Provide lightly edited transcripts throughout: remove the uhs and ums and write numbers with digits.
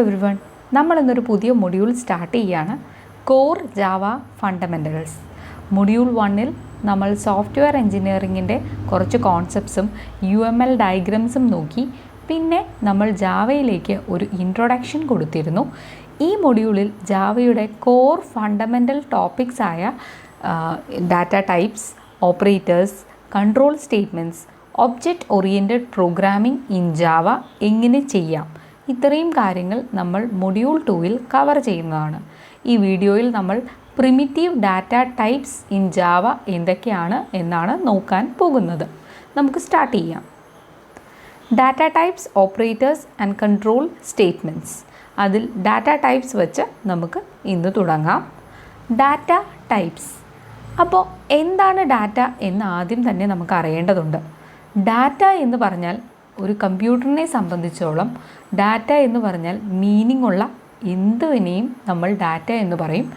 Everyone, നമ്മളിന്നൊരു പുതിയ module start ചെയ്യുകയാണ്. Core Java fundamentals. മൊഡ്യൂൾ 1-ൽ നമ്മൾ സോഫ്റ്റ്വെയർ എഞ്ചിനീയറിങ്ങിൻ്റെ കുറച്ച് കോൺസെപ്റ്റ്സും UML ഡയഗ്രംസും നോക്കി. പിന്നെ നമ്മൾ ജാവയിലേക്ക് ഒരു ഇൻട്രൊഡക്ഷൻ കൊടുത്തിരുന്നു. ഈ മൊഡ്യൂളിൽ ജാവയുടെ കോർ ഫണ്ടമെൻ്റൽ ടോപ്പിക്സ് ആയ data types, operators, control statements, object oriented programming in Java എങ്ങനെ ചെയ്യാം, ഇത്രയും കാര്യങ്ങൾ നമ്മൾ മൊഡ്യൂൾ 2-ൽ കവർ ചെയ്യുന്നതാണ്. ഈ വീഡിയോയിൽ നമ്മൾ primitive data types in Java എന്തൊക്കെയാണ് എന്നാണ് നോക്കാൻ പോകുന്നത്. നമുക്ക് സ്റ്റാർട്ട് ചെയ്യാം. Data types, operators and control statements. അതിൽ ഡാറ്റ ടൈപ്സ് വെച്ച് നമുക്ക് ഇന്ന് തുടങ്ങാം. Data types. അപ്പോൾ എന്താണ് ഡാറ്റ എന്ന് ആദ്യം തന്നെ നമുക്ക് അറിയേണ്ടതുണ്ട്. ഡാറ്റ എന്ന് പറഞ്ഞാൽ ഒരു കമ്പ്യൂട്ടറിനെ സംബന്ധിച്ചോളം ഡാറ്റ എന്ന് പറഞ്ഞാൽ മീനിങ് ഉള്ള എന്തിനെയും നമ്മൾ ഡാറ്റ എന്ന് പറയും.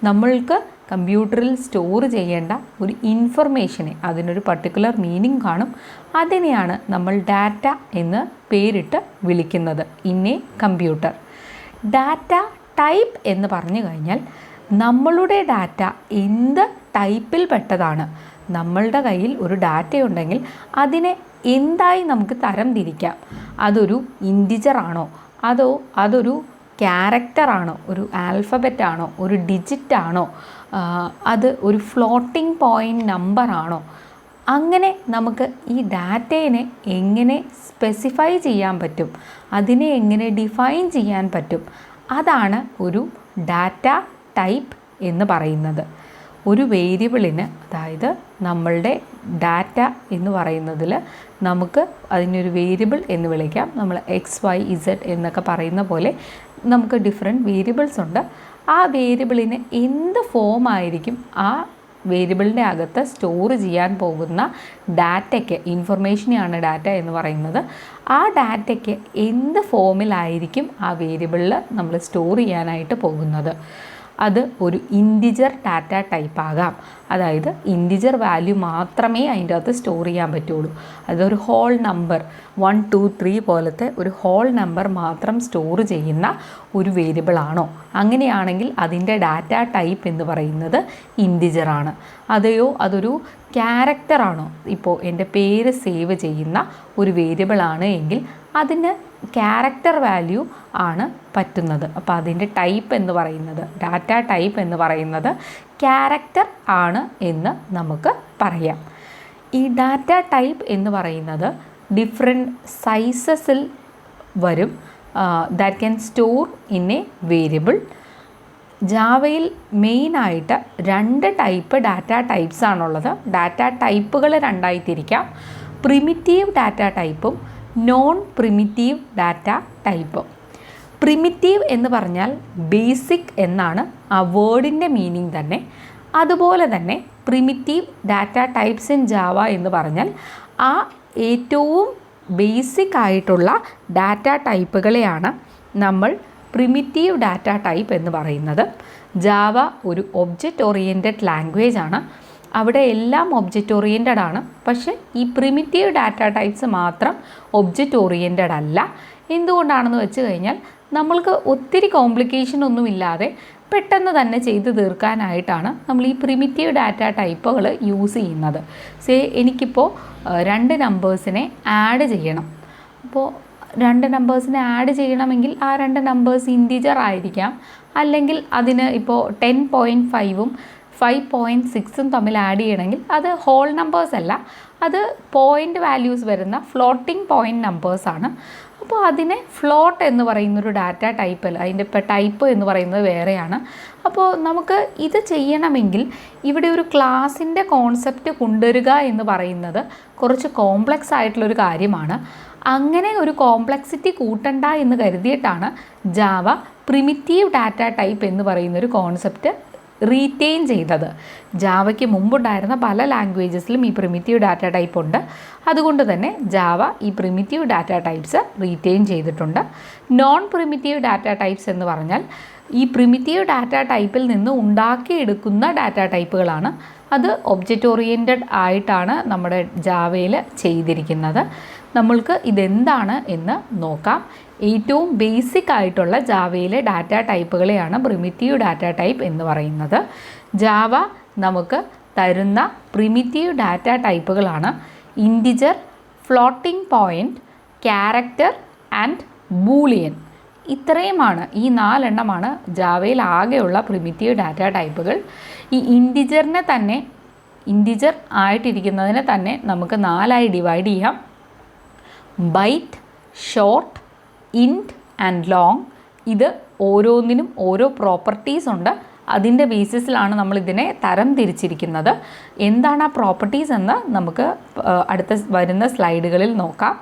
നമ്മൾക്ക് കമ്പ്യൂട്ടറിൽ സ്റ്റോർ ചെയ്യേണ്ട ഒരു ഇൻഫർമേഷനെ, അതിനൊരു പർട്ടിക്കുലർ മീനിങ് കാണും, അതിനെയാണ് നമ്മൾ ഡാറ്റ എന്ന് പേരിട്ട് വിളിക്കുന്നത്. In A computer. Data type എന്ന് പറഞ്ഞു കഴിഞ്ഞാൽ നമ്മളുടെ ഡാറ്റ എന്ത് ടൈപ്പിൽ പെട്ടതാണ്. നമ്മളുടെ കയ്യിൽ ഒരു ഡാറ്റ ഉണ്ടെങ്കിൽ അതിനെ എന്തായി നമുക്ക് തരം തിരിക്കാം. അതൊരു ഇൻറ്റിജർ ആണോ, അതോ അതൊരു ക്യാരക്ടറാണോ, ഒരു ആൽഫബറ്റ് ആണോ, ഒരു ഡിജിറ്റ് ആണോ, അത് ഒരു ഫ്ലോട്ടിംഗ് പോയിൻ്റ് നമ്പർ ആണോ. അങ്ങനെ നമുക്ക് ഈ ഡാറ്റയെ എങ്ങനെ സ്പെസിഫൈ ചെയ്യാൻ പറ്റും, അതിനെ എങ്ങനെ ഡിഫൈൻ ചെയ്യാൻ പറ്റും, അതാണ് ഒരു ഡാറ്റ ടൈപ്പ് എന്ന് പറയുന്നത്. ഒരു വേരിയബിളിന്, അതായത് നമ്മളുടെ ഡാറ്റ എന്ന് പറയുന്നതിൽ നമുക്ക് അതിനൊരു വേരിയബിൾ എന്ന് വിളിക്കാം. നമ്മൾ XYZ എന്നൊക്കെ പറയുന്ന പോലെ നമുക്ക് ഡിഫറെൻറ്റ് വേരിയബിൾസ് ഉണ്ട്. ആ വേരിയബിളിന് എന്ത് ഫോം ആയിരിക്കും ആ വേരിയബിളിൻ്റെ അകത്ത് സ്റ്റോർ ചെയ്യാൻ പോകുന്ന ഡാറ്റയ്ക്ക്, ഇൻഫർമേഷനെയാണ് ഡാറ്റ എന്ന് പറയുന്നത്, ആ ഡാറ്റയ്ക്ക് എന്ത് ഫോമിലായിരിക്കും ആ വേരിയബിളിൽ നമ്മൾ സ്റ്റോർ ചെയ്യാനായിട്ട് പോകുന്നത്. അത് ഒരു ഇൻറ്റിജർ ഡാറ്റ ടൈപ്പ് ആകാം. അതായത് ഇൻറ്റിജർ വാല്യൂ മാത്രമേ അതിൻ്റെ അകത്ത് സ്റ്റോർ ചെയ്യാൻ പറ്റുള്ളൂ. അതൊരു ഹോൾ നമ്പർ 1 2 3 പോലത്തെ ഒരു ഹോൾ നമ്പർ മാത്രം സ്റ്റോർ ചെയ്യുന്ന ഒരു വേരിയബിൾ ആണോ, അങ്ങനെയാണെങ്കിൽ അതിൻ്റെ ഡാറ്റ ടൈപ്പ് എന്ന് പറയുന്നത് ഇൻറ്റിജറാണ്. അതെയോ അതൊരു ക്യാരക്ടറാണോ, ഇപ്പോൾ എൻ്റെ പേര് സേവ് ചെയ്യുന്ന ഒരു വേരിയബിൾ ആണ് എങ്കിൽ അതിന് ക്യാരക്ടർ വാല്യൂ ആണ് പറ്റുന്നത്. അപ്പോൾ അതിൻ്റെ ടൈപ്പ് എന്ന് പറയുന്നത്, ഡാറ്റ ടൈപ്പ് എന്ന് പറയുന്നത് ക്യാരക്ടർ ആണ് എന്ന് നമുക്ക് പറയാം. ഈ ഡാറ്റ ടൈപ്പ് എന്ന് പറയുന്നത് ഡിഫറെൻറ്റ് സൈസസിൽ വരും. That can store in a variable. ജാവയിൽ മെയിനായിട്ട് 2 ടൈപ്പ് ഡാറ്റ ടൈപ്സ് ആണുള്ളത്. ഡാറ്റ ടൈപ്പുകൾ 2ആയി തിരിക്കാം. പ്രിമിറ്റീവ് ഡാറ്റ ടൈപ്പും നോൺ പ്രിമിറ്റീവ് ഡാറ്റ ടൈപ്പും. പ്രിമിറ്റീവ് എന്ന് പറഞ്ഞാൽ ബേസിക് എന്നാണ് ആ വേർഡിൻ്റെ മീനിങ് തന്നെ. അതുപോലെ തന്നെ primitive data types in Java എന്ന് പറഞ്ഞാൽ ആ ഏറ്റവും ബേസിക് ആയിട്ടുള്ള ഡാറ്റ ടൈപ്പുകളെയാണ് നമ്മൾ പ്രിമിറ്റീവ് ഡാറ്റ ടൈപ്പ് എന്ന് പറയുന്നത്. ജാവ ഒരു ഒബ്ജക്റ്റ് ഓറിയൻറ്റഡ് ലാംഗ്വേജ് ആണ്. അവിടെ എല്ലാം ഒബ്ജക്റ്റ് ഓറിയൻറ്റഡ് ആണ്. പക്ഷേ ഈ പ്രിമിറ്റീവ് ഡാറ്റ ടൈപ്സ് മാത്രം ഒബ്ജക്റ്റ് ഓറിയൻറ്റഡ് അല്ല. എന്തുകൊണ്ടാണെന്ന് വെച്ച് കഴിഞ്ഞാൽ നമ്മൾക്ക് ഒത്തിരി കോംപ്ലിക്കേഷൻ ഒന്നുമില്ലാതെ പെട്ടെന്ന് തന്നെ ചെയ്ത് തീർക്കാനായിട്ടാണ് നമ്മൾ ഈ പ്രിമിറ്റീവ് ഡാറ്റ ടൈപ്പുകൾ യൂസ് ചെയ്യുന്നത്. എനിക്കിപ്പോൾ 2 നമ്പേഴ്സിനെ ആഡ് ചെയ്യണം. അപ്പോൾ 2 നമ്പേഴ്സിനെ ആഡ് ചെയ്യണമെങ്കിൽ ആ 2 നമ്പേഴ്സ് ഇൻറ്റിജർ ആയിരിക്കാം. അല്ലെങ്കിൽ അതിന് ഇപ്പോൾ 10.5ഉം 5.6ഉം തമ്മിൽ ആഡ് ചെയ്യണമെങ്കിൽ അത് ഹോൾ നമ്പേഴ്സ് അല്ല, അത് പോയിൻ്റ് വാല്യൂസ് വരുന്ന ഫ്ലോട്ടിംഗ് പോയിൻ്റ് നമ്പേഴ്സാണ്. അപ്പോൾ അതിനെ ഫ്ലോട്ട് എന്ന് പറയുന്നൊരു ഡാറ്റ ടൈപ്പ് അല്ല, അതിൻ്റെ ടൈപ്പ് എന്ന് പറയുന്നത് വേറെയാണ്. അപ്പോൾ നമുക്ക് ഇത് ചെയ്യണമെങ്കിൽ ഇവിടെ ഒരു ക്ലാസിൻ്റെ കോൺസെപ്റ്റ് കൊണ്ടുവരിക എന്ന് പറയുന്നത് കുറച്ച് കോംപ്ലക്സ് ആയിട്ടുള്ളൊരു കാര്യമാണ്. അങ്ങനെ ഒരു കോംപ്ലക്സിറ്റി കൂട്ടണ്ട എന്ന് കരുതിയിട്ടാണ് ജാവ പ്രിമിറ്റീവ് ഡാറ്റ ടൈപ്പ് എന്ന് പറയുന്നൊരു കോൺസെപ്റ്റ് റീറ്റെയിൻ ചെയ്തത്. ജാവയ്ക്ക് മുമ്പുണ്ടായിരുന്ന പല ലാംഗ്വേജസിലും ഈ പ്രിമിറ്റീവ് ഡാറ്റ ടൈപ്പ് ഉണ്ട്. അതുകൊണ്ട് തന്നെ ജാവ ഈ പ്രിമിറ്റീവ് ഡാറ്റ ടൈപ്സ് റീറ്റെയിൻ ചെയ്തിട്ടുണ്ട്. നോൺ പ്രിമിറ്റീവ് ഡാറ്റ ടൈപ്സ് എന്ന് പറഞ്ഞാൽ ഈ പ്രിമിറ്റീവ് ഡാറ്റ ടൈപ്പിൽ നിന്ന് ഉണ്ടാക്കിയെടുക്കുന്ന ഡാറ്റ ടൈപ്പുകളാണ്. അത് ഒബ്ജക്റ്റ് ഓറിയൻറ്റഡ് ആയിട്ടാണ് നമ്മുടെ ജാവയിൽ ചെയ്തിരിക്കുന്നത്. നമ്മൾക്ക് ഇതെന്താണ് എന്ന് നോക്കാം. ഏറ്റവും ബേസിക് ആയിട്ടുള്ള ജാവയിലെ ഡാറ്റ ടൈപ്പുകളെയാണ് പ്രിമിറ്റീവ് ഡാറ്റ ടൈപ്പ് എന്ന് പറയുന്നത്. ജാവ നമുക്ക് തരുന്ന പ്രിമിറ്റീവ് ഡാറ്റ ടൈപ്പുകളാണ് integer, floating point, character and boolean. ഇത്രയുമാണ്, ഈ 4 എണ്ണമാണ് ജാവയിൽ ആകെയുള്ള പ്രിമിറ്റീവ് ഡാറ്റ ടൈപ്പുകൾ. ഈ ഇൻറ്റിജർ ആയിട്ടിരിക്കുന്നതിനെ തന്നെ നമുക്ക് 4ആയി ഡിവൈഡ് ചെയ്യാം. Byte, short, int and long. ഇത് ഓരോന്നിനും ഓരോ പ്രോപ്പർട്ടീസ് ഉണ്ട്. അതിൻ്റെ ബേസിസിലാണ് നമ്മളിതിനെ തരം തിരിച്ചിരിക്കുന്നത്. എന്താണ് ആ പ്രോപ്പർട്ടീസ് എന്ന് നമുക്ക് അടുത്ത വരുന്ന സ്ലൈഡുകളിൽ നോക്കാം.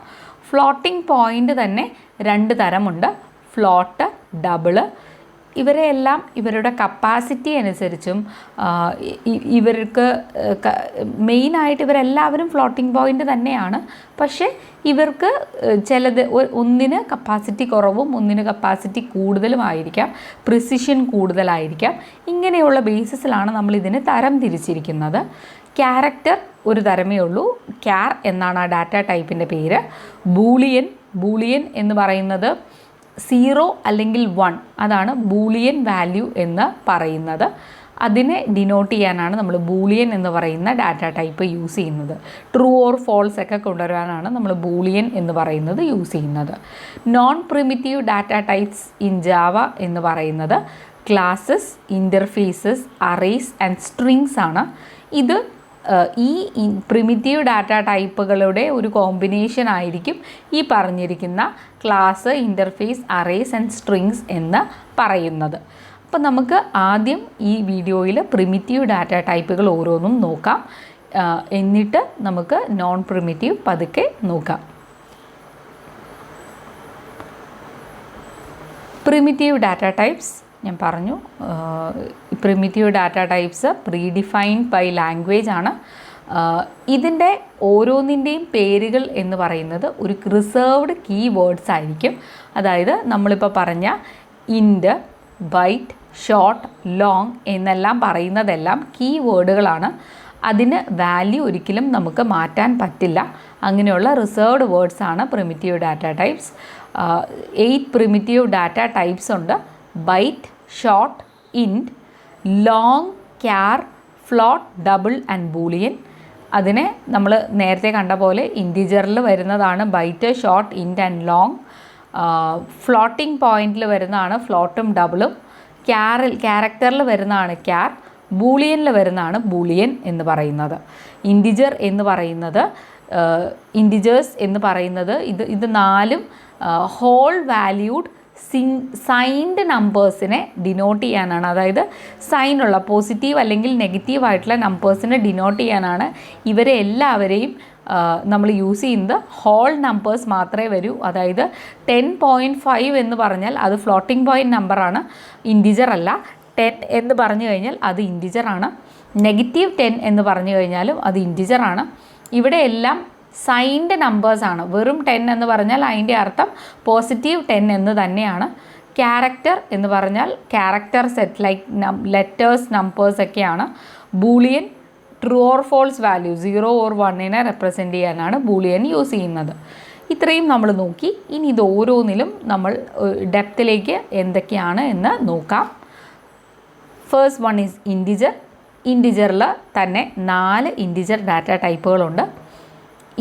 ഫ്ലോട്ടിംഗ് പോയിൻ്റ് തന്നെ 2 തരമുണ്ട്, ഫ്ലോട്ട്, ഡബിള്. ഇവരെല്ലാം ഇവരുടെ കപ്പാസിറ്റി അനുസരിച്ചും ഇവർക്ക് മെയിനായിട്ട് ഇവരെല്ലാവരും ഫ്ലോട്ടിംഗ് പോയിൻ്റ് തന്നെയാണ്. പക്ഷേ ഇവർക്ക് ചിലത് ഒന്നിന് കപ്പാസിറ്റി കുറവും ഒന്നിന് കപ്പാസിറ്റി കൂടുതലുമായിരിക്കാം, പ്രിസിഷൻ കൂടുതലായിരിക്കാം. ഇങ്ങനെയുള്ള ബേസിസിലാണ് നമ്മളിതിനെ തരം തിരിച്ചിരിക്കുന്നത്. ക്യാരക്ടർ ഒരു തരമേ ഉള്ളൂ, ക്യാർ എന്നാണ് ആ ഡാറ്റ ടൈപ്പിൻ്റെ പേര്. ബൂളിയൻ എന്ന് പറയുന്നത് 0 അല്ലെങ്കിൽ 1, അതാണ് ബൂളിയൻ വാല്യൂ എന്ന് പറയുന്നത്. അതിനെ ഡിനോട്ട് ചെയ്യാനാണ് നമ്മൾ ബൂളിയൻ എന്ന് പറയുന്ന ഡാറ്റ ടൈപ്പ് യൂസ് ചെയ്യുന്നത്. ട്രൂ ഓർ ഫോൾസ് ഒക്കെ കൊണ്ടുവരാനാണ് നമ്മൾ ബൂളിയൻ എന്ന് പറയുന്നത് യൂസ് ചെയ്യുന്നത്. Non primitive data types in Java എന്ന് പറയുന്നത് classes, interfaces, arrays and strings ആണ്. ഇത് ഈ പ്രിമിറ്റീവ് ഡാറ്റ ടൈപ്പുകളുടെ ഒരു കോമ്പിനേഷൻ ആയിരിക്കും ഈ പറഞ്ഞിരിക്കുന്ന class, interface, arrays and strings എന്ന് പറയുന്നത്. അപ്പോൾ നമുക്ക് ആദ്യം ഈ വീഡിയോയിൽ പ്രിമിറ്റീവ് ഡാറ്റ ടൈപ്പുകൾ ഓരോന്നും നോക്കാം. എന്നിട്ട് നമുക്ക് നോൺ പ്രിമിറ്റീവ് പതുക്കെ നോക്കാം. പ്രിമിറ്റീവ് ഡാറ്റ ടൈപ്സ് ഞാൻ പറഞ്ഞു. Primitive data types predefined by language ആണ്. ഇതിൻ്റെ ഓരോന്നിൻ്റെയും പേരുകൾ എന്ന് പറയുന്നത് ഒരു റിസർവ്ഡ് കീ വേർഡ്സ് ആയിരിക്കും. അതായത് നമ്മളിപ്പോൾ പറഞ്ഞ ഇൻറ്റ്, ബൈറ്റ്, ഷോർട്ട്, ലോങ് എന്നെല്ലാം പറയുന്നതെല്ലാം കീ വേർഡുകളാണ്. അതിന് വാല്യൂ ഒരിക്കലും നമുക്ക് മാറ്റാൻ പറ്റില്ല. അങ്ങനെയുള്ള റിസർവ്ഡ് വേർഡ്സ് ആണ് primitive data types. 8 primitive data types ഉണ്ട്. Byte, short, int, long, char, float, double and boolean. അതിനെ നമ്മൾ നേരത്തെ കണ്ട പോലെ ഇൻറ്റിജറിൽ വരുന്നതാണ് byte, short, int and long. Floating പോയിൻറ്റിൽ വരുന്നതാണ് ഫ്ലോട്ടും ഡബിളും. ക്യാരക്ടറിൽ വരുന്നതാണ് ക്യാർ. ബൂളിയനിൽ വരുന്നതാണ് ബൂളിയൻ എന്ന് പറയുന്നത്. ഇൻറ്റിജേഴ്സ് എന്ന് പറയുന്നത് ഇത് 4ഉം ഹോൾ വാല്യൂഡ് സൈൻഡ് നമ്പേഴ്സിനെ ഡിനോട്ട് ചെയ്യാനാണ്. അതായത് സൈനുള്ള പോസിറ്റീവ് അല്ലെങ്കിൽ നെഗറ്റീവ് ആയിട്ടുള്ള നമ്പേഴ്സിനെ ഡിനോട്ട് ചെയ്യാനാണ്. ഇവരെ എല്ലാവരെയും നമ്മൾ യൂസ് ചെയ്യുന്നത് ഹോൾ നമ്പേഴ്സ് മാത്രമേ വരൂ. അതായത് 10.5 എന്ന് പറഞ്ഞാൽ അത് ഫ്ലോട്ടിംഗ് പോയിൻറ്റ് നമ്പറാണ്, ഇൻറ്റിജർ അല്ല. 10 എന്ന് പറഞ്ഞു കഴിഞ്ഞാൽ അത് ഇൻറ്റിജറാണ്. -10 എന്ന് പറഞ്ഞു കഴിഞ്ഞാലും അത് ഇൻറ്റിജറാണ്. ഇവിടെ എല്ലാം സൈൻഡ് നമ്പേഴ്സാണ്. വെറും 10 എന്ന് പറഞ്ഞാൽ അതിൻ്റെ അർത്ഥം +10 എന്ന് തന്നെയാണ്. ക്യാരക്ടർ എന്ന് പറഞ്ഞാൽ character set like letters, numbers ഒക്കെയാണ്. Boolean true or false value 0 or 1നെ റെപ്രസെൻറ്റ് ചെയ്യാനാണ് ബൂളിയൻ യൂസ് ചെയ്യുന്നത്. ഇത്രയും നമ്മൾ നോക്കി. ഇനി ഇത് ഓരോന്നിലും നമ്മൾ ഡെപ്തിലേക്ക് എന്തൊക്കെയാണ് എന്ന് നോക്കാം. First one is integer. ഇൻറ്റിജറിൽ തന്നെ 4 ഇൻറ്റിജർ ഡാറ്റ ടൈപ്പുകളുണ്ട്.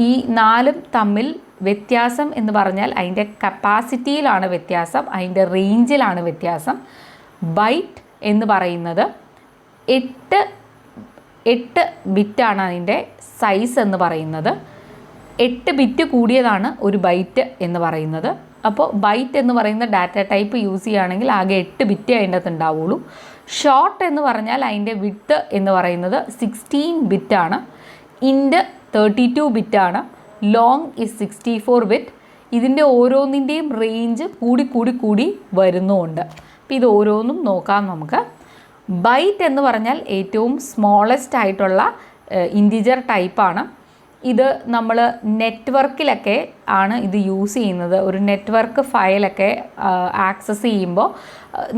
ഈ 4ഉം തമ്മിൽ വ്യത്യാസം എന്ന് പറഞ്ഞാൽ അതിൻ്റെ കപ്പാസിറ്റിയിലാണ് വ്യത്യാസം, അതിൻ്റെ റേഞ്ചിലാണ് വ്യത്യാസം. ബൈറ്റ് എന്ന് പറയുന്നത് 8 ബിറ്റാണ് അതിൻ്റെ സൈസ് എന്ന് പറയുന്നത്. 8 ബിറ്റ് കൂടിയതാണ് ഒരു ബൈറ്റ് എന്ന് പറയുന്നത്. അപ്പോൾ ബൈറ്റ് എന്ന് പറയുന്ന ഡാറ്റ ടൈപ്പ് യൂസ് ചെയ്യുകയാണെങ്കിൽ ആകെ 8 ബിറ്റ് അതിൻ്റെ അകത്ത് ഉണ്ടാവുള്ളൂ. ഷോർട്ട് എന്ന് പറഞ്ഞാൽ അതിൻ്റെ വിഡ്ത്ത് എന്ന് പറയുന്നത് 16 ബിറ്റാണ്. ഇൻറ്റ് 32 ബിറ്റാണ്. Long is 64 bit. ഇതിൻ്റെ ഓരോന്നിൻ്റെയും റേഞ്ച് കൂടി വരുന്നുമുണ്ട്. അപ്പോൾ ഇത് ഓരോന്നും നോക്കാം നമുക്ക്. ബൈറ്റ് എന്ന് പറഞ്ഞാൽ ഏറ്റവും സ്മോളസ്റ്റ് ആയിട്ടുള്ള ഇൻറ്റിജർ ടൈപ്പാണ്. ഇത് നമ്മൾ നെറ്റ്വർക്കിലൊക്കെ ആണ് ഇത് യൂസ് ചെയ്യുന്നത്. ഒരു നെറ്റ്വർക്ക് ഫയലൊക്കെ ആക്സസ് ചെയ്യുമ്പോൾ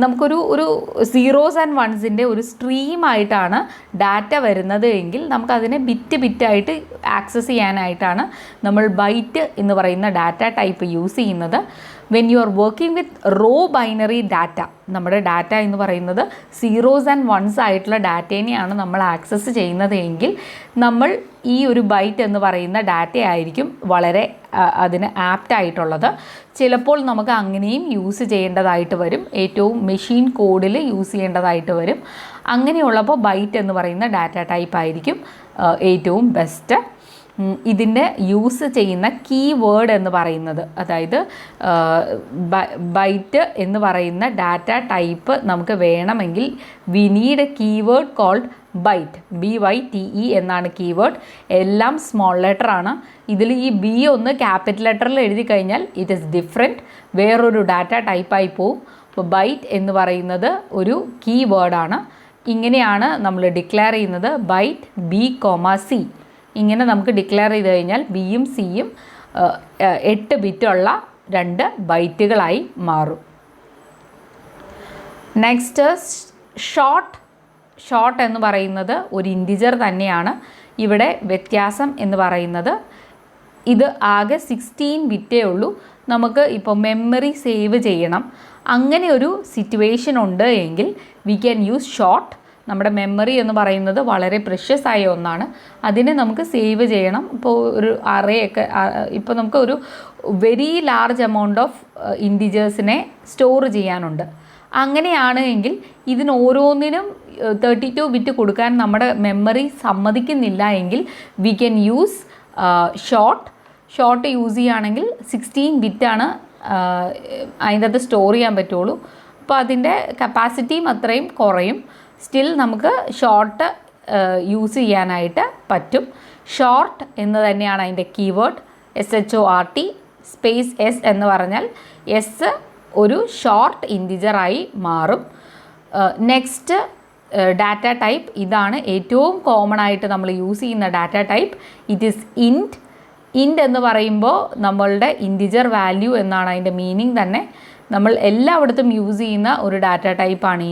നമുക്കൊരു സീറോസ് ആൻഡ് വൺസിൻ്റെ ഒരു സ്ട്രീമായിട്ടാണ് ഡാറ്റ വരുന്നത് എങ്കിൽ നമുക്കതിനെ ബിറ്റായിട്ട് ആക്സസ് ചെയ്യാനായിട്ടാണ് നമ്മൾ ബൈറ്റ് എന്ന് പറയുന്ന ഡാറ്റ ടൈപ്പ് യൂസ് ചെയ്യുന്നത്. When you are working with raw binary data, നമ്മുടെ ഡാറ്റ എന്ന് പറയുന്നത് സീറോസ് ആൻഡ് വൺസ് ആയിട്ടുള്ള ഡാറ്റേനെയാണ് നമ്മൾ ആക്സസ് ചെയ്യുന്നത് എങ്കിൽ നമ്മൾ ഈ ഒരു ബൈറ്റ് എന്ന് പറയുന്ന ഡാറ്റ ആയിരിക്കും വളരെ അതിന് ആപ്റ്റായിട്ടുള്ളത്. ചിലപ്പോൾ നമുക്ക് അങ്ങനെയും യൂസ് ചെയ്യേണ്ടതായിട്ട് വരും, ഏറ്റവും മെഷീൻ കോഡിൽ യൂസ് ചെയ്യേണ്ടതായിട്ട് വരും. അങ്ങനെയുള്ളപ്പോൾ ബൈറ്റ് എന്ന് പറയുന്ന ഡാറ്റ ടൈപ്പ് ആയിരിക്കും ഏറ്റവും ബെസ്റ്റ്. ഇതിൻ്റെ യൂസ് ചെയ്യുന്ന കീവേഡ് എന്ന് പറയുന്നത്, അതായത് ബൈറ്റ് എന്ന് പറയുന്ന ഡാറ്റ ടൈപ്പ് നമുക്ക് വേണമെങ്കിൽ we need a keyword called byte, BYTE എന്നാണ് കീവേഡ്. എല്ലാം സ്മോൾ ലെറ്റർ ആണ്. ഇതിൽ ഈ B ഒന്ന് ക്യാപിറ്റൽ ലെറ്ററിൽ എഴുതി കഴിഞ്ഞാൽ ഇറ്റ് ഈസ് ഡിഫറെൻറ്റ്, വേറൊരു ഡാറ്റ ടൈപ്പായി പോവും. അപ്പോൾ ബൈറ്റ് എന്ന് പറയുന്നത് ഒരു കീവേഡാണ്. ഇങ്ങനെയാണ് നമ്മൾ ഡിക്ലെയർ ചെയ്യുന്നത്, ബൈറ്റ് B, C. ഇങ്ങനെ നമുക്ക് ഡിക്ലെയർ ചെയ്ത് കഴിഞ്ഞാൽ ബിയും സിയും 8 ബിറ്റുള്ള 2 ബൈറ്റുകളായി മാറും. നെക്സ്റ്റ് ഷോർട്ട് എന്ന് പറയുന്നത് ഒരു ഇൻറ്റിജർ തന്നെയാണ്. ഇവിടെ വ്യത്യാസം എന്ന് പറയുന്നത് ഇത് ആകെ 16 ബിറ്റേ ഉള്ളൂ. നമുക്ക് ഇപ്പോൾ മെമ്മറി സേവ് ചെയ്യണം, അങ്ങനെ ഒരു സിറ്റുവേഷൻ ഉണ്ട് എങ്കിൽ വി ക്യാൻ യൂസ് ഷോർട്ട്. നമ്മുടെ മെമ്മറി എന്ന് പറയുന്നത് വളരെ പ്രഷ്യസ് ആയ ഒന്നാണ്, അതിനെ നമുക്ക് സേവ് ചെയ്യണം. ഇപ്പോൾ ഒരു അറേയൊക്കെ, ഇപ്പോൾ നമുക്ക് ഒരു വെരി ലാർജ് എമൗണ്ട് ഓഫ് ഇൻറ്റിജേഴ്സിനെ സ്റ്റോർ ചെയ്യാനുണ്ട്. അങ്ങനെയാണ് എങ്കിൽ ഇതിന് ഓരോന്നിനും 32 ബിറ്റ് കൊടുക്കാൻ നമ്മുടെ മെമ്മറി സമ്മതിക്കുന്നില്ല എങ്കിൽ we can use short use ചെയ്യുകയാണെങ്കിൽ 16 ബിറ്റാണ് അതിൻ്റെ അകത്ത് സ്റ്റോർ ചെയ്യാൻ പറ്റുള്ളൂ. അപ്പോൾ അതിൻ്റെ കപ്പാസിറ്റിയും അത്രയും കുറയും. സ്റ്റിൽ നമുക്ക് ഷോർട്ട് യൂസ് ചെയ്യാനായിട്ട് പറ്റും. ഷോർട്ട് എന്ന് തന്നെയാണ് അതിൻ്റെ കീവേഡ്, SHORT സ്പേസ് S എന്ന് പറഞ്ഞാൽ S ഒരു ഷോർട്ട് ഇൻറ്റിജറായി മാറും. നെക്സ്റ്റ് ഡാറ്റ ടൈപ്പ്, ഇതാണ് ഏറ്റവും കോമൺ ആയിട്ട് നമ്മൾ യൂസ് ചെയ്യുന്ന ഡാറ്റ ടൈപ്പ്. ഇറ്റ് ഈസ് ഇൻറ്റ് എന്ന് പറയുമ്പോൾ നമ്മളുടെ ഇൻറ്റിജർ വാല്യൂ എന്നാണ് അതിൻ്റെ മീനിങ് തന്നെ. നമ്മൾ എല്ലായിടത്തും യൂസ് ചെയ്യുന്ന ഒരു ഡാറ്റ ടൈപ്പാണ്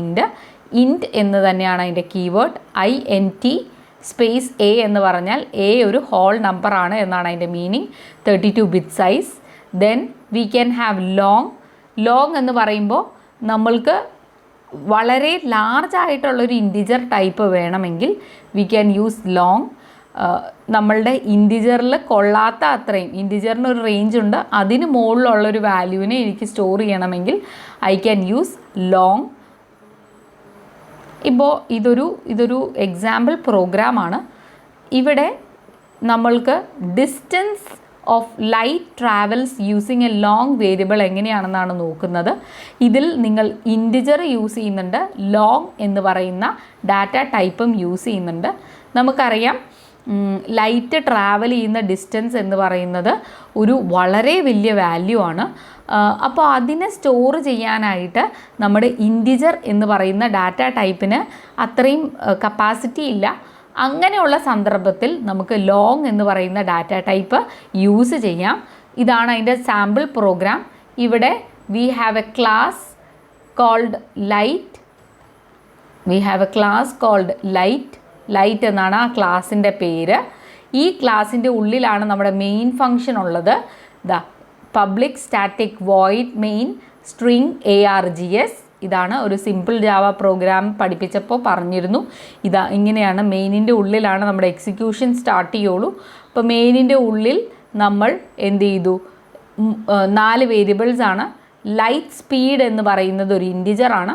ഇൻറ്റ് എന്ന് തന്നെയാണ് അതിൻ്റെ കീവേഡ്. INT സ്പേസ് A എന്ന് പറഞ്ഞാൽ A ഒരു ഹോൾ നമ്പറാണ് എന്നാണ് അതിൻ്റെ meaning. 32 bit size. Then we can have long എന്ന് പറയുമ്പോൾ നമ്മൾക്ക് വളരെ ലാർജ് ആയിട്ടുള്ളൊരു ഇൻറ്റിജർ ടൈപ്പ് വേണമെങ്കിൽ വി ക്യാൻ യൂസ് ലോങ്. നമ്മളുടെ ഇൻറ്റിജറിൽ കൊള്ളാത്ത അത്രയും, ഇൻറ്റിജറിന് ഒരു റേഞ്ച് ഉണ്ട്, അതിന് മുകളിലുള്ളൊരു വാല്യൂവിനെ എനിക്ക് സ്റ്റോർ ചെയ്യണമെങ്കിൽ ഐ ക്യാൻ യൂസ് ലോങ്. ഇപ്പോൾ ഇതൊരു എക്സാമ്പിൾ പ്രോഗ്രാമാണ്. ഇവിടെ നമ്മൾക്ക് distance of light travels using a long variable എങ്ങനെയാണെന്നാണ് നോക്കുന്നത്. ഇതിൽ നിങ്ങൾ ഇൻറ്റിജർ യൂസ് ചെയ്യുന്നുണ്ട്, ലോങ് എന്ന് പറയുന്ന ഡാറ്റ ടൈപ്പും യൂസ് ചെയ്യുന്നുണ്ട്. നമുക്കറിയാം ലൈറ്റ് ട്രാവൽ ചെയ്യുന്ന ഡിസ്റ്റൻസ് എന്ന് പറയുന്നത് ഒരു വളരെ വലിയ വാല്യൂ ആണ്. അപ്പോൾ അതിനെ സ്റ്റോർ ചെയ്യാനായിട്ട് നമ്മുടെ ഇൻറ്റിജർ എന്ന് പറയുന്ന ഡാറ്റ ടൈപ്പിന് അത്രയും കപ്പാസിറ്റി ഇല്ല. അങ്ങനെയുള്ള സന്ദർഭത്തിൽ നമുക്ക് ലോങ് എന്ന് പറയുന്ന ഡാറ്റ ടൈപ്പ് യൂസ് ചെയ്യാം. ഇതാണ് അതിൻ്റെ സാമ്പിൾ പ്രോഗ്രാം. ഇവിടെ we have a class called light എന്നാണ് ആ ക്ലാസിൻ്റെ പേര്. ഈ ക്ലാസിൻ്റെ ഉള്ളിലാണ് നമ്മുടെ മെയിൻ ഫങ്ഷൻ ഉള്ളത്. Public static void main string ARGS. ഇതാണ് ഒരു സിമ്പിൾ ജാവ പ്രോഗ്രാം പഠിപ്പിച്ചപ്പോൾ പറഞ്ഞിരുന്നു. ഇങ്ങനെയാണ് മെയിനിൻ്റെ ഉള്ളിലാണ് നമ്മുടെ എക്സിക്യൂഷൻ സ്റ്റാർട്ട് ചെയ്യുള്ളൂ. അപ്പോൾ മെയിനിൻ്റെ ഉള്ളിൽ നമ്മൾ എന്ത് ചെയ്തു, 4 വേരിയബിൾസ് ആണ്. ലൈറ്റ് സ്പീഡ് എന്ന് പറയുന്നത് ഒരു ഇൻറ്റിജറാണ്,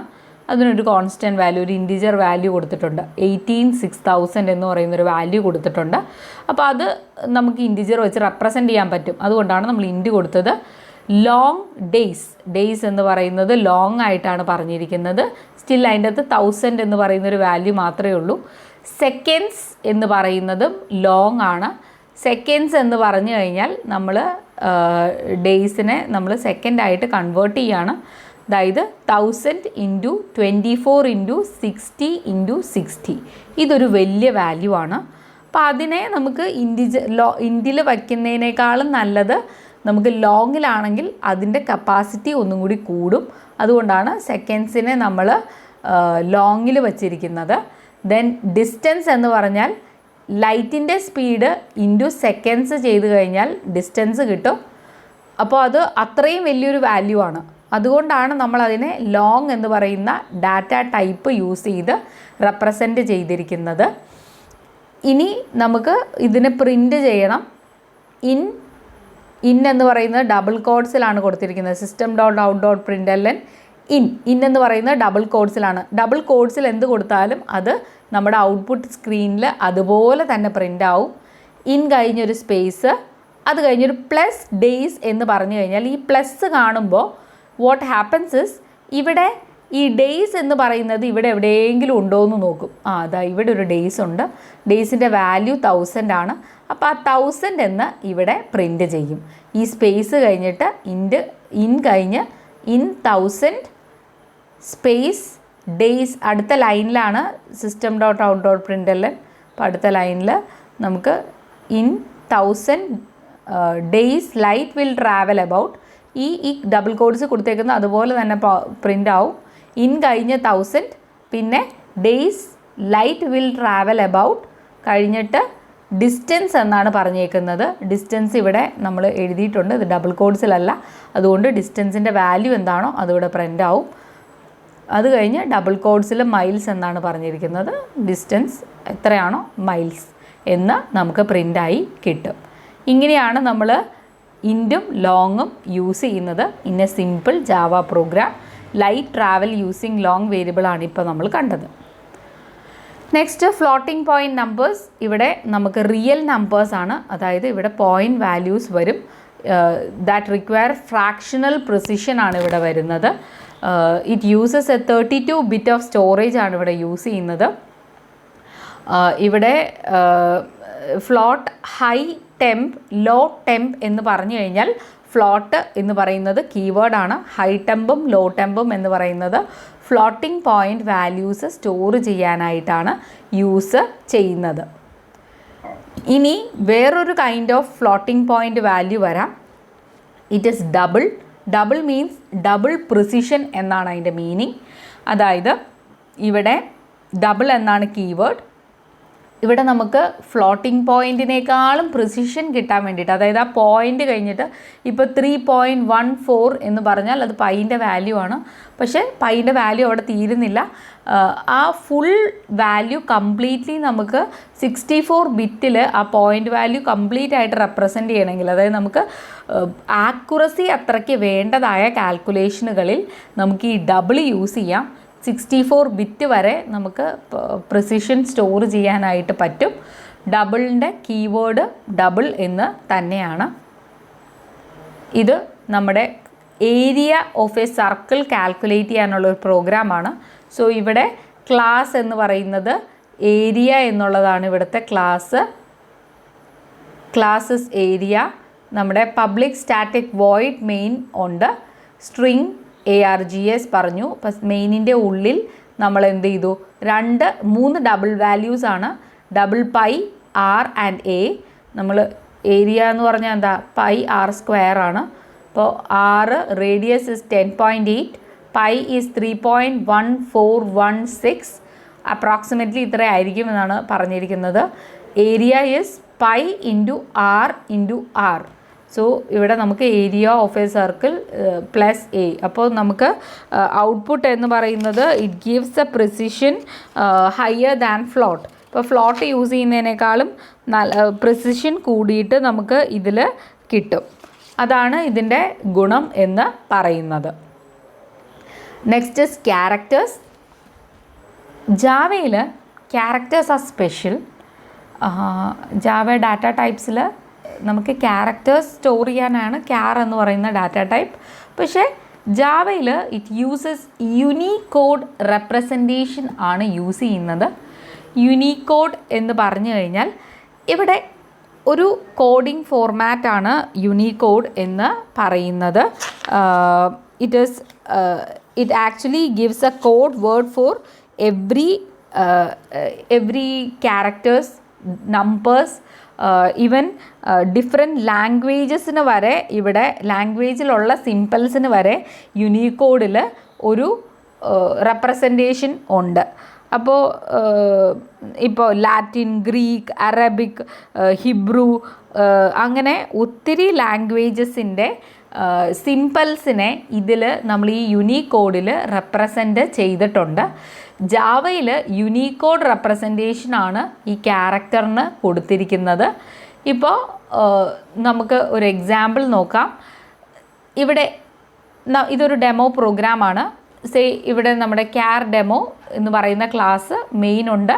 അതിനൊരു കോൺസ്റ്റൻറ്റ് വാല്യൂ, ഒരു ഇൻറ്റിജർ വാല്യൂ കൊടുത്തിട്ടുണ്ട്. 18,6000 എന്ന് പറയുന്നൊരു വാല്യൂ കൊടുത്തിട്ടുണ്ട്. അപ്പോൾ അത് നമുക്ക് ഇൻറ്റിജർ വെച്ച് റെപ്രസെൻറ്റ് ചെയ്യാൻ പറ്റും, അതുകൊണ്ടാണ് നമ്മൾ ഇൻറ്റ് കൊടുത്തത്. ലോങ് ഡേയ്സ് എന്ന് പറയുന്നത് ലോങ് ആയിട്ടാണ് പറഞ്ഞിരിക്കുന്നത്. സ്റ്റിൽ അതിൻ്റെ അകത്ത് 1000 എന്ന് പറയുന്നൊരു വാല്യൂ മാത്രമേ ഉള്ളൂ. സെക്കൻഡ്സ് എന്ന് പറയുന്നതും ലോങ് ആണ്. സെക്കൻഡ്സ് എന്ന് പറഞ്ഞു കഴിഞ്ഞാൽ നമ്മൾ ഡേയ്സിനെ നമ്മൾ സെക്കൻഡായിട്ട് കൺവേർട്ട് ചെയ്യുകയാണ്. അതായത് 1000 × 24 × 60 × 60. ഇതൊരു വലിയ വാല്യൂ ആണ്. അപ്പോൾ അതിനെ നമുക്ക് ഇൻറ്റിൽ വയ്ക്കുന്നതിനേക്കാളും നല്ലത് നമുക്ക് ലോങ്ങിലാണെങ്കിൽ അതിൻ്റെ കപ്പാസിറ്റി ഒന്നും കൂടി കൂടും. അതുകൊണ്ടാണ് സെക്കൻഡ്സിനെ നമ്മൾ ലോങ്ങിൽ വച്ചിരിക്കുന്നത്. ദെൻ ഡിസ്റ്റൻസ് എന്ന് പറഞ്ഞാൽ ലൈറ്റിൻ്റെ സ്പീഡ് ഇൻറ്റു സെക്കൻഡ്സ് ചെയ്ത് കഴിഞ്ഞാൽ ഡിസ്റ്റൻസ് കിട്ടും. അപ്പോൾ അത് അത്രയും വലിയൊരു വാല്യൂ ആണ്. അതുകൊണ്ടാണ് നമ്മളതിനെ ലോങ് എന്ന് പറയുന്ന ഡാറ്റ ടൈപ്പ് യൂസ് ചെയ്ത് റെപ്രസെൻറ്റ് ചെയ്തിരിക്കുന്നത്. ഇനി നമുക്ക് ഇതിനെ പ്രിൻ്റ് ചെയ്യണം. ഇൻ എന്ന് പറയുന്നത് ഡബിൾ കോഡ്സിലാണ് കൊടുത്തിരിക്കുന്നത്. System dot out dot println in എന്ന് പറയുന്നത് ഡബിൾ കോഡ്സിലാണ്. ഡബിൾ കോഡ്സിൽ എന്ത് കൊടുത്താലും അത് നമ്മുടെ ഔട്ട്പുട്ട് സ്ക്രീനിൽ അതുപോലെ തന്നെ പ്രിൻ്റ് ആവും. ഇൻ കഴിഞ്ഞൊരു സ്പേസ്, അത് കഴിഞ്ഞൊരു പ്ലസ് ഡേയ്സ് എന്ന് പറഞ്ഞു കഴിഞ്ഞാൽ ഈ പ്ലസ് കാണുമ്പോൾ വാട്ട് ഹാപ്പൻസ് ഇസ് ഇവിടെ ഈ ഡേയ്സ് എന്ന് പറയുന്നത് ഇവിടെ എവിടെയെങ്കിലും ഉണ്ടോ എന്ന് നോക്കും. അതാ ഇവിടെ ഒരു ഡേയ്സ് ഉണ്ട്. ഡേയ്സിൻ്റെ വാല്യൂ 1000 ആണ്. അപ്പോൾ ആ 1000 എന്ന് ഇവിടെ പ്രിൻ്റ് ചെയ്യും. ഈ സ്പേസ് കഴിഞ്ഞിട്ട് ഇൻ കഴിഞ്ഞ് ഇൻ 1000 സ്പേസ് ഡേയ്സ് അടുത്ത ലൈനിലാണ് സിസ്റ്റം ഡോട്ട് ഔട്ട് ഡോട്ട് പ്രിൻ്റ്എൽഎൻ. അപ്പോൾ അടുത്ത ലൈനിൽ നമുക്ക് in 1000 days light will travel about ഈ ഡബിൾ കോഡ്സ് കൊടുത്തേക്കുന്നത് അതുപോലെ തന്നെ പ്രിൻ്റ് ആവും. ഇൻ കഴിഞ്ഞ് 1000 പിന്നെ days light will travel about കഴിഞ്ഞിട്ട് ഡിസ്റ്റൻസ് എന്നാണ് പറഞ്ഞേക്കുന്നത്. ഡിസ്റ്റൻസ് ഇവിടെ നമ്മൾ എഴുതിയിട്ടുണ്ട്, ഇത് ഡബിൾ കോഡ്സിലല്ല. അതുകൊണ്ട് ഡിസ്റ്റൻസിൻ്റെ വാല്യൂ എന്താണോ അതിവിടെ പ്രിൻ്റ് ആവും. അത് കഴിഞ്ഞ് ഡബിൾ കോഡ്സിൽ മൈൽസ് എന്നാണ് പറഞ്ഞിരിക്കുന്നത്. ഡിസ്റ്റൻസ് എത്രയാണോ മൈൽസ് എന്ന് നമുക്ക് പ്രിൻ്റായി കിട്ടും. ഇങ്ങനെയാണ് നമ്മൾ ഇൻറ്റും ലോങ്ങും യൂസ് ചെയ്യുന്നത് in a simple Java program. Light travel using long വേരിയബിളാണ് ഇപ്പോൾ നമ്മൾ കണ്ടത്. Next floating point numbers. ഇവിടെ നമുക്ക് റിയൽ നമ്പേഴ്സാണ്, അതായത് ഇവിടെ പോയിൻറ്റ് വാല്യൂസ് വരും. ദാറ്റ് റിക്വയർ ഫ്രാക്ഷണൽ പ്രിസിഷൻ ആണ് ഇവിടെ വരുന്നത്. It uses a 32 bit of storage ആണ് ഇവിടെ യൂസ് ചെയ്യുന്നത്. ഇവിടെ float high temp low temp എന്ന് പറഞ്ഞു കഴിഞ്ഞാൽ ഫ്ലോട്ട് എന്ന് പറയുന്നത് കീവേഡാണ്. ഹൈ ടെമ്പും ലോ ടെമ്പും എന്ന് പറയുന്നത് ഫ്ലോട്ടിംഗ് പോയിൻറ്റ് വാല്യൂസ് സ്റ്റോർ ചെയ്യാനായിട്ടാണ് യൂസ് ചെയ്യുന്നത്. ഇനി വേറൊരു kind of floating point value വരാം. It is double. Double means double precision എന്നാണ് അതിൻ്റെ മീനിങ്. അതായത് ഇവിടെ ഡബിൾ എന്നാണ് കീവേഡ്. ഇവിടെ നമുക്ക് ഫ്ലോട്ടിംഗ് പോയിൻറ്റിനേക്കാളും പ്രിസിഷൻ കിട്ടാൻ വേണ്ടിയിട്ട്, അതായത് ആ പോയിൻ്റ് കഴിഞ്ഞിട്ട് ഇപ്പോൾ 3.14 എന്ന് പറഞ്ഞാൽ അത് പൈൻ്റെ വാല്യൂ ആണ്. പക്ഷേ പൈൻ്റെ വാല്യൂ അവിടെ തീരുന്നില്ല. ആ ഫുൾ വാല്യൂ കംപ്ലീറ്റ്ലി നമുക്ക് 64 ബിറ്റിൽ ആ പോയിൻ്റ് വാല്യൂ കംപ്ലീറ്റ് ആയിട്ട് റെപ്രസെൻറ്റ് ചെയ്യണമെങ്കിൽ, അതായത് നമുക്ക് ആക്യുറസി അത്രയ്ക്ക് വേണ്ടതായ കാൽക്കുലേഷനുകളിൽ നമുക്ക് ഈ ഡബിൾ യൂസ് ചെയ്യാം. 64 ബിറ്റ് വരെ നമുക്ക് പ്രിസിഷൻ സ്റ്റോർ ചെയ്യാനായിട്ട് പറ്റും. ഡബിളിൻ്റെ കീവേഡ് ഡബിൾ എന്ന് തന്നെയാണ്. ഇത് നമ്മുടെ area of a circle calculate ചെയ്യാനുള്ള ഒരു പ്രോഗ്രാമാണ്. സോ ഇവിടെ ക്ലാസ് എന്ന് പറയുന്നത് ഏരിയ എന്നുള്ളതാണ് ഇവിടുത്തെ ക്ലാസ്. Classes area. നമ്മുടെ പബ്ലിക് സ്റ്റാറ്റിക് വോയിഡ് മെയിൻ ഉണ്ട്. സ്ട്രിങ് ARGS പറഞ്ഞു. അപ്പം മെയിനിൻ്റെ ഉള്ളിൽ നമ്മൾ എന്ത് ചെയ്തു, 3 ഡബിൾ വാല്യൂസ് ആണ്. Double pi r and a. നമ്മൾ ഏരിയ എന്ന് പറഞ്ഞാൽ എന്താ, പൈ ആർ സ്ക്വയർ ആണ്. അപ്പോൾ r radius is 10.8, pi is 3.1416. Approximately ഇത്ര ആയിരിക്കും എന്നാണ് പറഞ്ഞിരിക്കുന്നത്. Area is pi into r into r. So ഇവിടെ നമുക്ക് area of a circle plus a. അപ്പോൾ നമുക്ക് ഔട്ട്പുട്ട് എന്ന് പറയുന്നത് it gives a precision higher than float. ഇപ്പോൾ ഫ്ലോട്ട് യൂസ് ചെയ്യുന്നതിനേക്കാളും പ്രിസിഷൻ കൂടിയിട്ട് നമുക്ക് ഇതിൽ കിട്ടും. അതാണ് ഇതിൻ്റെ ഗുണം എന്ന് പറയുന്നത്. Next is characters. ജാവയിൽ characters are special. Java data ടൈപ്സിൽ നമുക്ക് ക്യാരക്ടേഴ്സ് സ്റ്റോർ ചെയ്യാനാണ് ക്യാർ എന്ന് പറയുന്ന ഡാറ്റ ടൈപ്പ്. പക്ഷേ ജാവയിൽ ഇറ്റ് യൂസസ് യൂണിക്കോഡ് റെപ്രസെൻറ്റേഷൻ ആണ് യൂസ് ചെയ്യുന്നത്. യൂണിക്കോഡ് എന്ന് പറഞ്ഞു കഴിഞ്ഞാൽ ഇവിടെ ഒരു കോഡിംഗ് ഫോർമാറ്റാണ് യൂണിക്കോഡ് എന്ന് പറയുന്നത്. it actually gives a code word for every characters numbers, even different ലാംഗ്വേജസിന് വരെ ഇവിടെ ലാംഗ്വേജിലുള്ള സിമ്പിൾസിന് വരെ യൂണിക്കോഡിൽ ഒരു റെപ്രസെൻറ്റേഷൻ ഉണ്ട്. അപ്പോൾ ഇപ്പോൾ ലാറ്റിൻ, ഗ്രീക്ക്, അറബിക്, ഹിബ്രു അങ്ങനെ ഒത്തിരി ലാംഗ്വേജസിൻ്റെ സിമ്പിൾസിനെ ഇതിൽ നമ്മൾ ഈ യൂണിക്കോഡിൽ റെപ്രസെൻറ്റ് ചെയ്തിട്ടുണ്ട്. ജാവയിൽ യൂണിക്കോഡ് റെപ്രസെൻറ്റേഷനാണ് ഈ ക്യാരക്ടറിന് കൊടുത്തിരിക്കുന്നത്. ഇപ്പോൾ നമുക്ക് ഒരു എക്സാമ്പിൾ നോക്കാം. ഇവിടെ ഇതൊരു ഡെമോ പ്രോഗ്രാമാണ്. ഇവിടെ നമ്മുടെ ക്യാർ ഡെമോ എന്ന് പറയുന്ന ക്ലാസ് മെയിൻ ഉണ്ട്.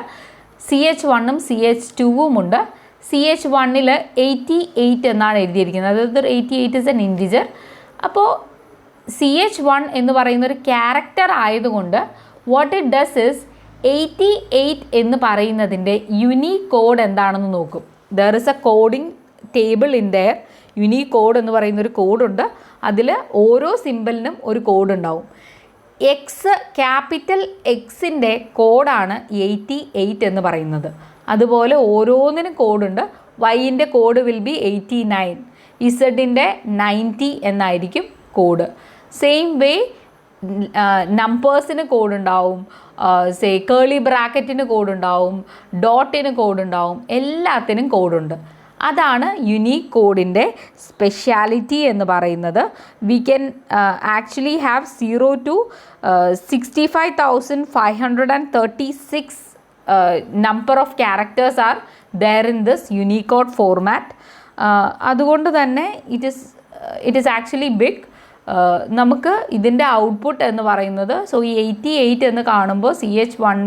CH1 CH2 ഉണ്ട്. CH1 88 എന്നാണ് എഴുതിയിരിക്കുന്നത്. അതായത് 88 ഇസ് എൻ ഇൻറ്റിജർ. അപ്പോൾ CH1 എന്ന് പറയുന്ന ഒരു ക്യാരക്ടർ ആയതുകൊണ്ട് വാട്ട് ഇറ്റ് ഡസ് ഇസ് 88 എന്ന് പറയുന്നതിൻ്റെ യൂണിക്കോഡ് എന്താണെന്ന് നോക്കും. There is A coding table in there. Unicode എന്ന് പറയുന്നൊരു കോഡുണ്ട്. അതിൽ ഓരോ സിമ്പിളിനും ഒരു കോഡ് ഉണ്ടാവും. ക്യാപിറ്റൽ എക്സിൻ്റെ കോഡാണ് 88 എന്ന് പറയുന്നത്. അതുപോലെ ഓരോന്നിനും കോഡുണ്ട്. വൈൻ്റെ കോഡ് വിൽ ബി 89, ഇസഡിൻ്റെ 90 എന്നായിരിക്കും കോഡ്. സെയിം വേ നമ്പേഴ്സിന് കോഡുണ്ടാവും, കേളി ബ്രാക്കറ്റിന് കോഡുണ്ടാവും, ഡോട്ടിന് കോഡുണ്ടാവും, എല്ലാത്തിനും കോഡുണ്ട്. അതാണ് യൂണിക്കോഡിൻ്റെ സ്പെഷ്യാലിറ്റി എന്ന് പറയുന്നത്. We can actually have 0 to 65,536 number of characters are there in this Unicode format. അതുകൊണ്ട് തന്നെ it is actually big. നമുക്ക് ഇതിൻ്റെ ഔട്ട്പുട്ട് എന്ന് പറയുന്നത്, സോ ഈ 88 എന്ന് കാണുമ്പോൾ CH1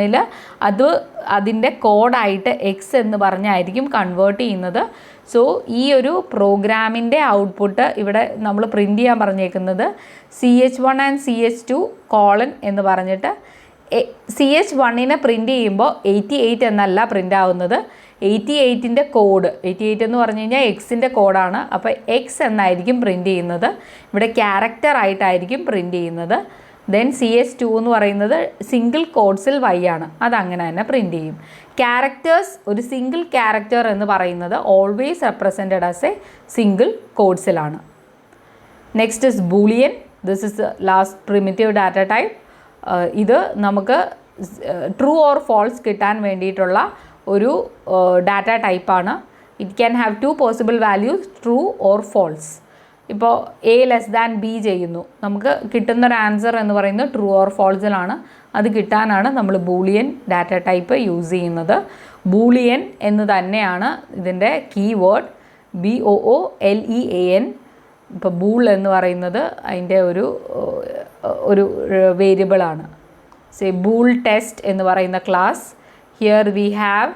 അതിൻ്റെ കോഡായിട്ട് എക്സ് എന്ന് പറഞ്ഞായിരിക്കും കൺവേർട്ട് ചെയ്യുന്നത്. സോ ഈ ഒരു പ്രോഗ്രാമിൻ്റെ ഔട്ട്പുട്ട് ഇവിടെ നമ്മൾ പ്രിൻ്റ് ചെയ്യാൻ പറഞ്ഞേക്കുന്നത് CH1 and CH2 എന്ന് പറഞ്ഞിട്ട് CH1 പ്രിൻ്റ് ചെയ്യുമ്പോൾ 88 എന്നല്ല പ്രിൻ്റ് ആവുന്നത്. 88ൻ്റെ കോഡ്, 88 എന്ന് പറഞ്ഞു കഴിഞ്ഞാൽ എക്സിൻ്റെ കോഡാണ്. അപ്പോൾ എക്സ് എന്നായിരിക്കും പ്രിൻ്റ് ചെയ്യുന്നത്. ഇവിടെ ക്യാരക്ടർ ആയിട്ടായിരിക്കും പ്രിൻ്റ് ചെയ്യുന്നത്. ദെൻ CH2 എന്ന് പറയുന്നത് സിംഗിൾ കോഡ്സിൽ Y ആണ്, അതങ്ങനെ തന്നെ പ്രിൻ്റ് ചെയ്യും. ക്യാരക്ടേഴ്സ്, ഒരു സിംഗിൾ ക്യാരക്ടർ എന്ന് പറയുന്നത് always represented as a single കോഡ്സിലാണ്. Next is boolean. This is last primitive data type. ഇത് നമുക്ക് ട്രൂ ഓർ ഫോൾസ് കിട്ടാൻ വേണ്ടിയിട്ടുള്ള ഒരു ഡാറ്റ ടൈപ്പാണ്. It can have 2 possible values, true or false. ഇപ്പോൾ A<B ചെയ്യുന്നു, നമുക്ക് കിട്ടുന്നൊരു ആൻസർ എന്ന് പറയുന്നത് ട്രൂ ഓർ ഫോൾസിലാണ്. അത് കിട്ടാനാണ് നമ്മൾ ബൂളിയൻ ഡാറ്റ ടൈപ്പ് യൂസ് ചെയ്യുന്നത്. ബൂളിയൻ എന്ന് തന്നെയാണ് ഇതിൻ്റെ കീവേഡ്, BOOLEAN. ഇപ്പോൾ ബൂൾ എന്ന് പറയുന്നത് അതിൻ്റെ ഒരു വേരിയബിളാണ്. ബൂൾ ടെസ്റ്റ് എന്ന് പറയുന്ന class. Here we have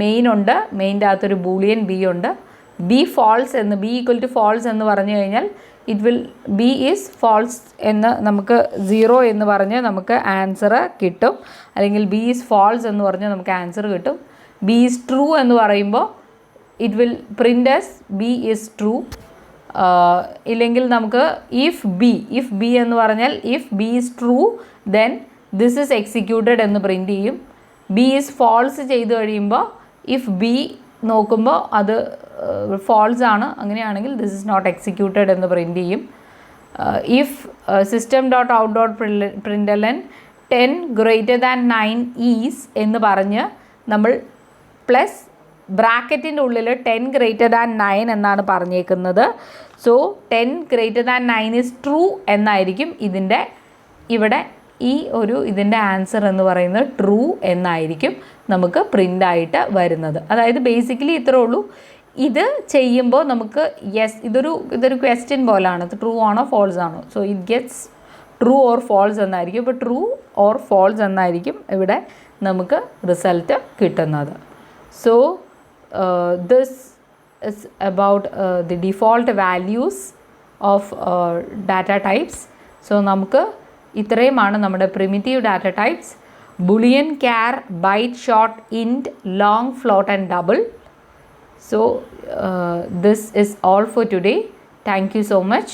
main ഉണ്ട്, മെയിൻ്റെ അകത്തൊരു ബൂളിയൻ B ഉണ്ട്. B false എന്ന്, B equal to false എന്ന് പറഞ്ഞു കഴിഞ്ഞാൽ B is false എന്ന് നമുക്ക് 0 എന്ന് പറഞ്ഞ് നമുക്ക് ആൻസർ കിട്ടും. അല്ലെങ്കിൽ B is false എന്ന് പറഞ്ഞ് നമുക്ക് ആൻസർ കിട്ടും. B is true എന്ന് പറയുമ്പോൾ it will print as B is true. ഇല്ലെങ്കിൽ നമുക്ക് if B എന്ന് പറഞ്ഞാൽ if B is true then this is executed എന്ന് പ്രിൻ്റ് ചെയ്യും. B is false ചെയ്ത് കഴിയുമ്പോൾ if B നോക്കുമ്പോൾ അത് false ആണ്, അങ്ങനെയാണെങ്കിൽ this is not executed എന്ന് പ്രിൻ്റ് ചെയ്യും. if system.out.println 10 greater than 9 is എന്ന് പറഞ്ഞ് നമ്മൾ പ്ലസ് ബ്രാക്കറ്റിൻ്റെ ഉള്ളിൽ 10 greater than 9 എന്നാണ് പറഞ്ഞേക്കുന്നത്. So 10 greater than 9 is true എന്നായിരിക്കും ഇവിടെ ഇതിൻ്റെ ആൻസർ എന്ന് പറയുന്നത് ട്രൂ എന്നായിരിക്കും നമുക്ക് പ്രിൻ്റായിട്ട് വരുന്നത്. അതായത് ബേസിക്കലി ഇത്രേ ഉള്ളൂ. ഇത് ചെയ്യുമ്പോൾ നമുക്ക് ഇതൊരു ക്വസ്റ്റ്യൻ പോലാണ്, ട്രൂ ആണോ ഫോൾസ് ആണോ. So it gets true or false എന്നായിരിക്കും. ഇപ്പോൾ ട്രൂ ഓർ ഫോൾസ് എന്നായിരിക്കും ഇവിടെ നമുക്ക് റിസൾട്ട് കിട്ടുന്നത്. So this is about the default values of data types. So നമുക്ക് ഇത്രയുമാണ് നമ്മുടെ primitive data types: boolean, char, byte, short, int, long, float and double. So this is all for today. Thank you so much.